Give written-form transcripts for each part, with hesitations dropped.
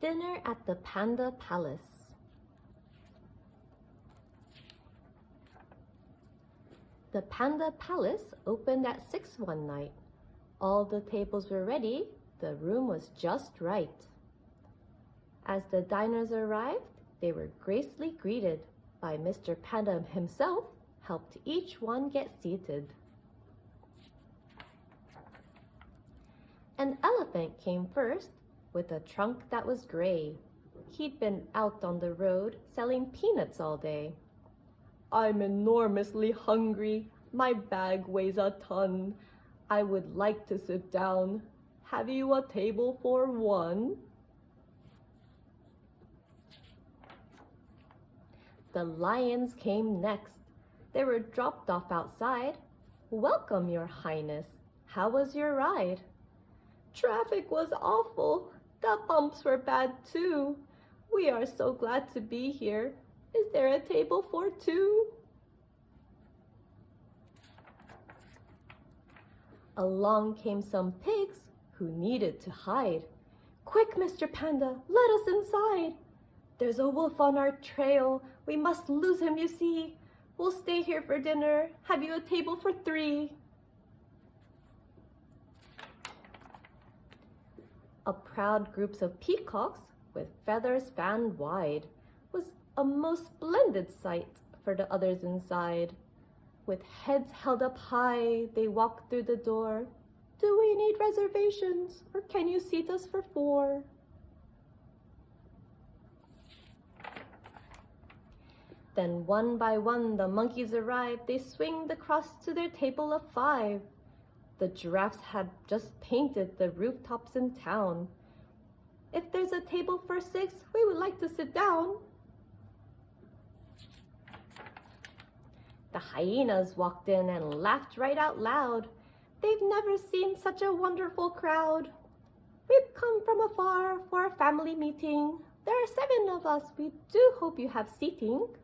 Dinner at the Panda Palace. The Panda Palace opened at 6 one night. All the tables were ready, the room was just right. As the diners arrived, they were gracefully greeted by Mr. Panda himself, helped each one get seated. An elephant came first with a trunk that was gray. He'd been out on the road selling peanuts all day. "I'm enormously hungry. My bag weighs a ton. I would like to sit down. Have you a table for one?" The lions came next. They were dropped off outside. "Welcome, Your Highness. How was your ride?" "Traffic was awful. The bumps were bad too. We are so glad to be here. Is there a table for two?" Along came some pigs who needed to hide. "Quick, Mr. Panda, let us inside. There's a wolf on our trail. We must lose him, you see. We'll stay here for dinner. Have you a table for three?" A proud group of peacocks with feathers fanned wide was a most splendid sight for the others inside. With heads held up high, they walked through the door. "Do we need reservations, or can you seat us for four?" Then one by one the monkeys arrived. They swinged across to their table of 5. The giraffes had just painted the rooftops in town. "If there's a table for 6, we would like to sit down." The hyenas walked in and laughed right out loud. They've never seen such a wonderful crowd. "We've come from afar for a family meeting. There are 7 of us. We do hope you have seating."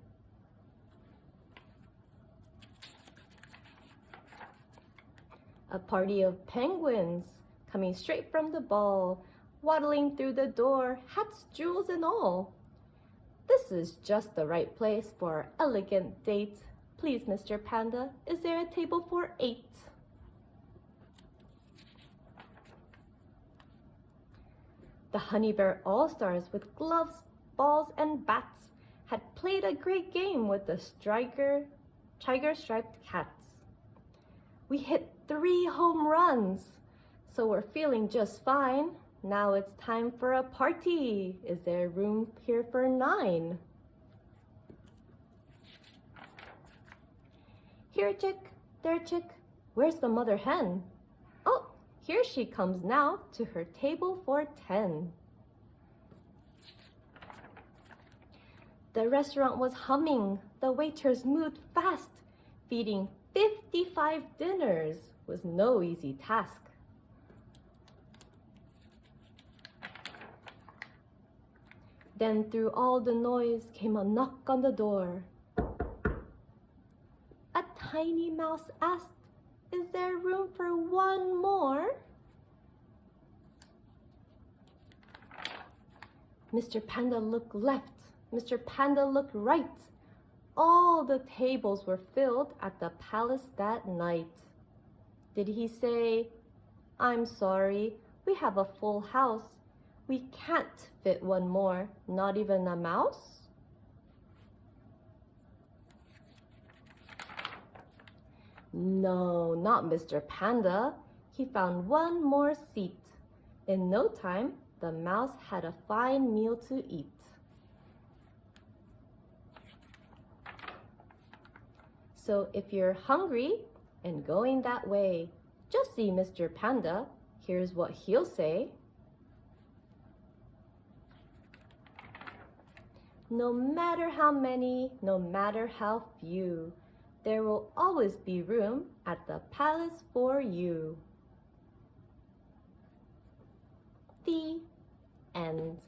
A party of penguins coming straight from the ball, waddling through the door, hats, jewels, and all. "This is just the right place for our elegant date. Please, Mr. Panda, is there a table for 8? The Honey Bear All-Stars with gloves, balls, and bats had played a great game with the tiger-striped cats. "We hit 3 home runs, so we're feeling just fine. Now it's time for a party. Is there room here for 9? "Here, chick, there, chick, where's the mother hen?" "Oh, here she comes now to her table for 10. The restaurant was humming. The waiters moved fast. Feeding 55 dinners was no easy task. Then through all the noise came a knock on the door. A tiny mouse asked, "Is there room for one more?" Mr. Panda looked left. Mr. Panda looked right. All the tables were filled at the palace that night. Did he say, "I'm sorry, we have a full house. We can't fit one more, not even a mouse"? No, not Mr. Panda. He found one more seat. In no time, the mouse had a fine meal to eat. So if you're hungry and going that way, just see Mr. Panda. Here's what he'll say. No matter how many, no matter how few, there will always be room at the palace for you. The end.